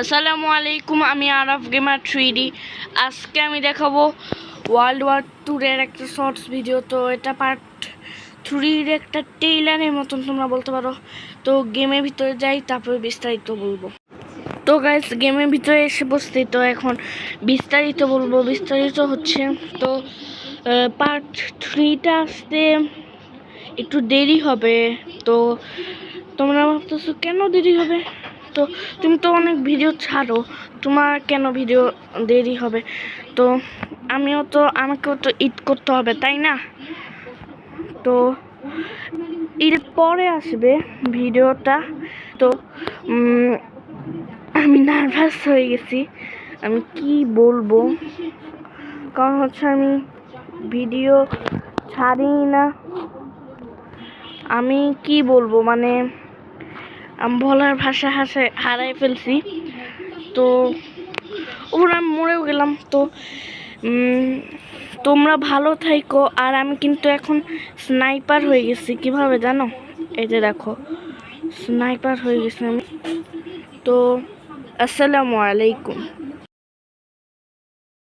আসসালামু আলাইকুম, আমি আরাফ গেমার 3D। আজকে আমি দেখাবো ওয়ার্ল্ড ওয়ার 2 এর একটা শর্টস ভিডিও। তো এটা পার্ট 3 এর একটা টেইলারের মতন তোমরা বলতে পারো। তো গেমের ভিতরে যাই, তারপরে বিস্তারিত বলবো। তো গাইস, গেমের ভিতরে এসে বসতে, তো এখন বিস্তারিত বলবো। বিস্তারিত হচ্ছে তো পার্ট 3টা আসতে একটু দেরি হবে। তো তোমরা ভাবতেছো কেন দেরি হবে? তো তুমি তো অনেক ভিডিও ছাড়ো, তোমার কেন ভিডিও দেরি হবে? তো আমাকেও তো ঈদ করতে হবে, তাই না? তো ঈদ পরে আসবে ভিডিওটা। তো আমি নার্ভাস হয়ে গেছি, আমি কি বলবো, কারণ হচ্ছে আমি ভিডিও ছাড়ি না। আমি কি বলবো, মানে আমি বলার ভাষা হারাই ফেলছি। তো ওর আমি মরেও গেলাম। তো তোমরা ভালো থাইকো। আর আমি কিন্তু এখন স্নাইপার হয়ে গেছি, কিভাবে জানো? এই যে দেখো, স্নাইপার হয়ে গেছি আমি। তো আসসালামু আলাইকুম।